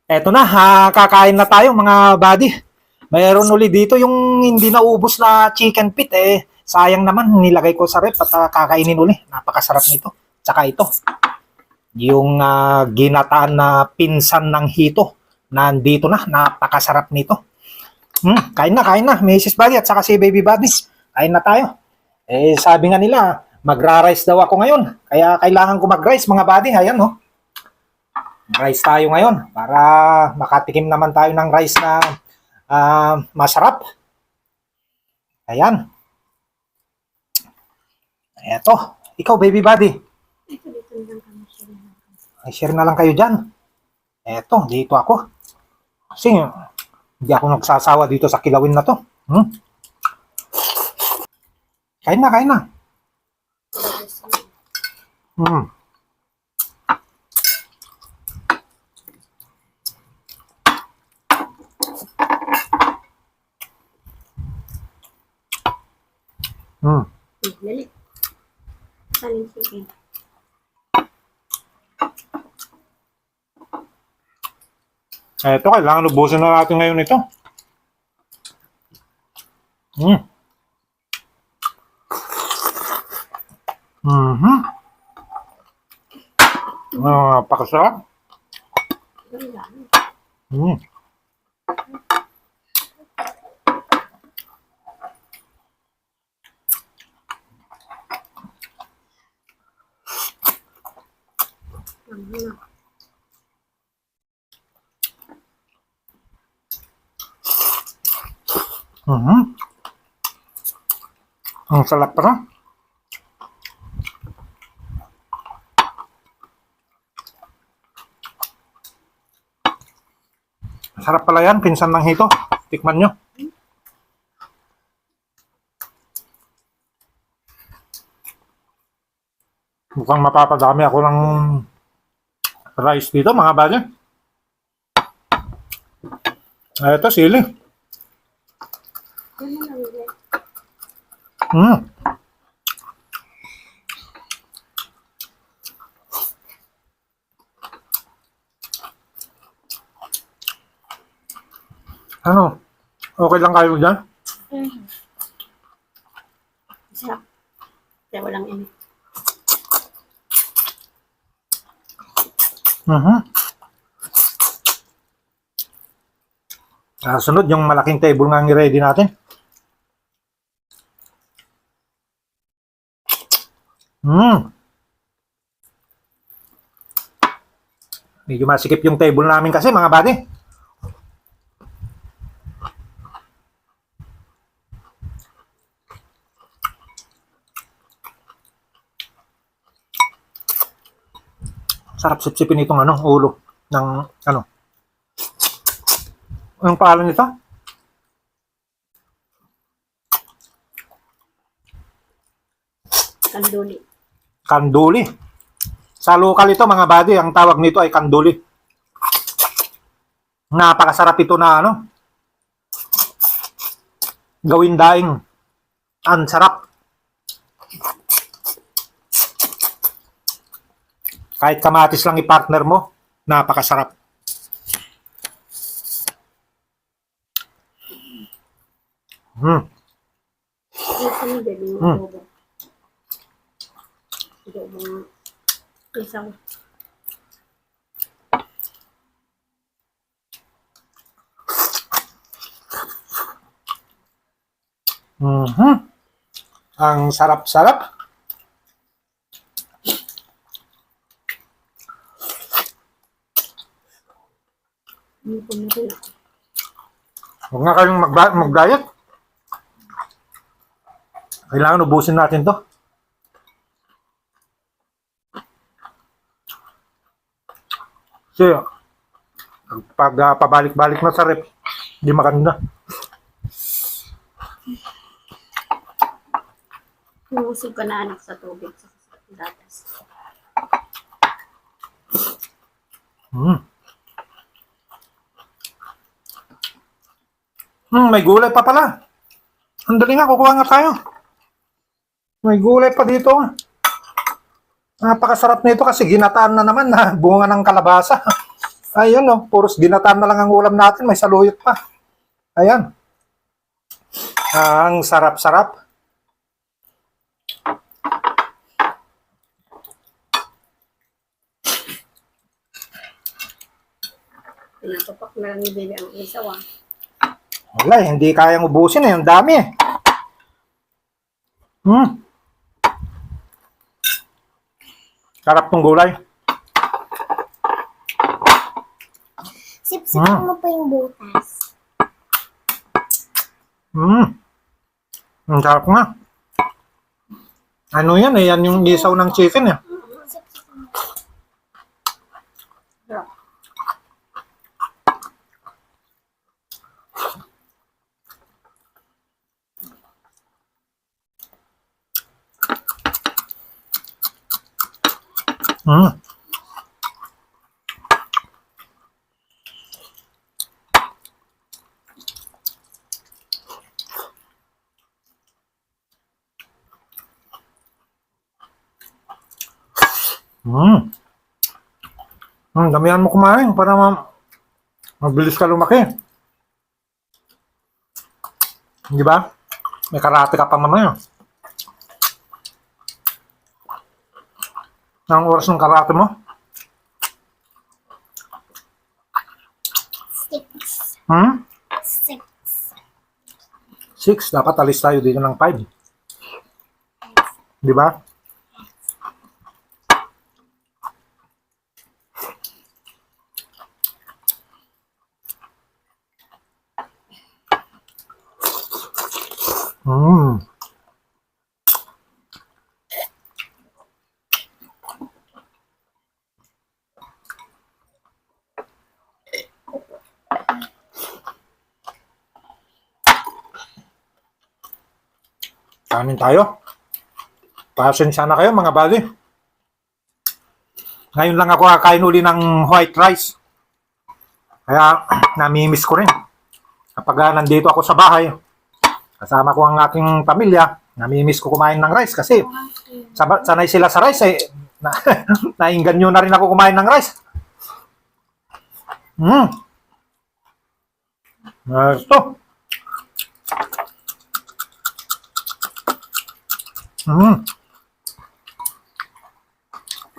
Eto na, kakain na tayo mga buddy. Mayroon uli dito yung hindi naubos na chicken feet eh. Sayang naman, nilagay ko sa rep at kakainin uli. Napakasarap nito. Tsaka ito, yung ginataan na pinsan ng hito. Nandito na, napakasarap nito. Kain na, Mrs. Buddy at saka si Baby Buddy. Kain na tayo. Eh, sabi nga nila, magra-rice daw ako ngayon. Kaya kailangan ko mag-rice mga buddy. Ayan, no? Rice tayo ngayon para makatikim naman tayo ng rice na masarap. Ayan. Eto. Ikaw, Baby Buddy. Ay, share na lang kayo dyan. Eto, dito ako. Kasi hindi ako nagsasawa dito sa kilawin na to. Kain na. Hmm. Dali. Saling chicken. Eto, kailangan ubusin na natin ngayon ito. Pakasarap. Ang sarap pa. Sarap pala yan, pinsan ng hito. Tikman nyo. Mukhang mapapadami ako ng rice dito, mga buddy. Ito, sili. Ano? Okay lang kayo dyan? Sarap. Kaya walang init. Sunod, yung malaking table nga i-ready natin. Medyo masikip yung table namin kasi, mga buddy. Sarap sipsipin itong ulo ng Anong pangalan nito? Kanduli. Kanduli. Sa lokal ito, mga buddy, ang tawag nito ay kanduli. Napakasarap ito na gawin daing. Ang sarap. Kahit kamatis lang i-partner mo, napakasarap. Ito ni Bebe mo. Ito mo. Isang. Ang sarap-sarap. Huwag nga kayong mag-diet. Kailangan ubusin natin to. Kasi pag pabalik-balik na sa rep, hindi maganda. Nusog ka na anak sa tubig sa datas. May gulay pa pala. Ang dali nga, kukuha nga tayo. May gulay pa dito. Napakasarap nito kasi ginataan na naman na bunga ng kalabasa. Ayun, no. Puros ginataan na lang ang ulam natin. May saluyot pa. Ayan. Ang sarap-sarap. Pinatupak na lang ni Baby ang isaw ah. Wala, hindi kayang ubusin eh. Ang dami eh. Sarap tong gulay. Sipsipan mo pa yung butas. Ang sarap nga. Ano yan eh? Yan yung isaw ng chicken eh. Sipsipan mo. Sarap. Mm. Damihan mo kumain para mabilis ka lumaki. Di ba? May karate ka pa mamaya. Anong oras ng karate mo? 6. Hmm? 6. 6. Dapat alis tayo dito ng 5. Di ba? Kanin tayo. Pasensya na kayo mga buddy. Ngayon lang ako kakain uli ng white rice. Kaya namimiss ko rin. Kapag nandito ako sa bahay, kasama ko ang aking pamilya, namimiss ko kumain ng rice kasi sanay sila sa rice eh. Naingganyo na rin ako kumain ng rice. Ito.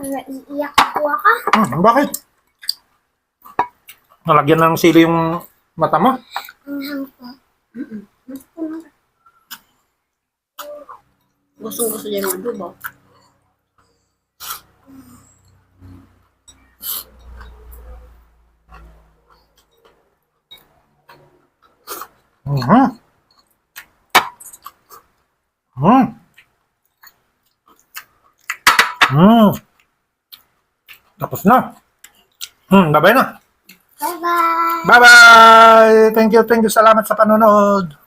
Naiiyak ako ka. Bakit? Nalagyan ng sili yung mata mo? Ang hampo. Gustong-gusto niya yung adobo. Tapos na. Bye-bye na. Bye-bye. Bye-bye! Thank you. Salamat sa panonood.